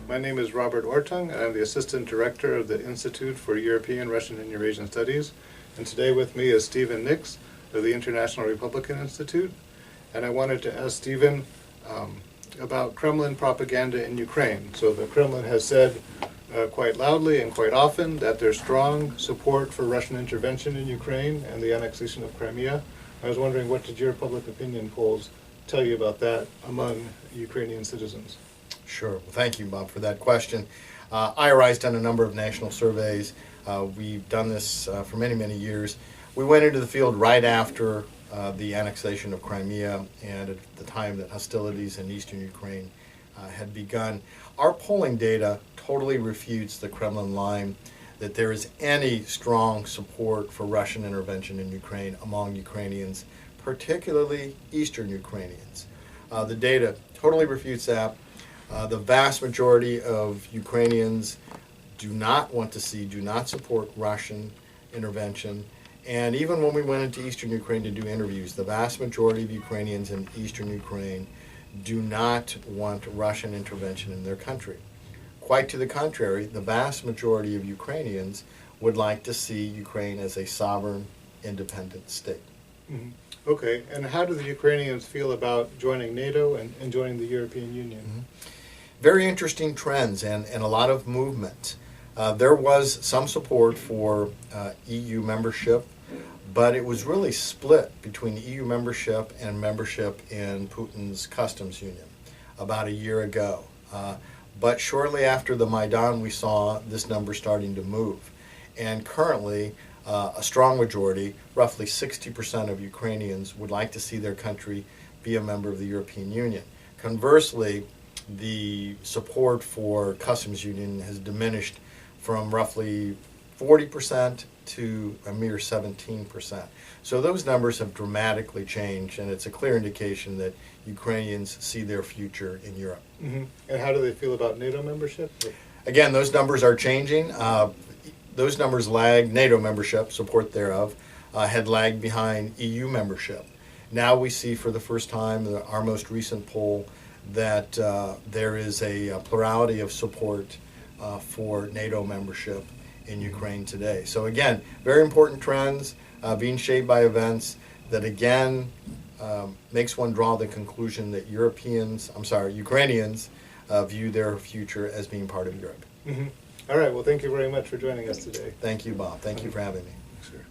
My name is Robert Ortung, and I'm the Assistant Director of the Institute for European, Russian, and Eurasian Studies. And today with me is Stephen Nix of the International Republican Institute. And I wanted to ask Stephen about Kremlin propaganda in Ukraine. So the Kremlin has said quite loudly and quite often that there's strong support for Russian intervention in Ukraine and the annexation of Crimea. I was wondering, what did your public opinion polls tell you about that among Ukrainian citizens? Sure. Well, thank you, Bob, for that question. IRI's done a number of national surveys. We've done this for many, many years. We went into the field right after the annexation of Crimea and at the time that hostilities in eastern Ukraine had begun. Our polling data totally refutes the Kremlin line that there is any strong support for Russian intervention in Ukraine among Ukrainians, particularly eastern Ukrainians. The data totally refutes that. The vast majority of Ukrainians do not support Russian intervention. And even when we went into eastern Ukraine to do interviews, the vast majority of Ukrainians in eastern Ukraine do not want Russian intervention in their country. Quite to the contrary, the vast majority of Ukrainians would like to see Ukraine as a sovereign, independent state. Mm-hmm. Okay, and how do the Ukrainians feel about joining NATO and joining the European Union? Mm-hmm. Very interesting trends and a lot of movement. There was some support for EU membership, but it was really split between EU membership and membership in Putin's customs union about a year ago. But shortly after the Maidan, we saw this number starting to move. And currently, a strong majority, roughly 60% of Ukrainians, would like to see their country be a member of the European Union. Conversely, the support for customs union has diminished from roughly 40% to a mere 17%. So those numbers have dramatically changed, and it's a clear indication that Ukrainians see their future in Europe. Mm-hmm. And how do they feel about NATO membership? Again, those numbers are changing. Those numbers lag. NATO membership, support thereof, had lagged behind EU membership. Now we see for the first time, our most recent poll, that there is a plurality of support for NATO membership in Ukraine today. So again, very important trends being shaped by events that again makes one draw the conclusion that Ukrainians view their future as being part of Europe. Mm-hmm. All right, well, thank you very much for joining us today. Thank you, Bob. Thank you for having me. Sure.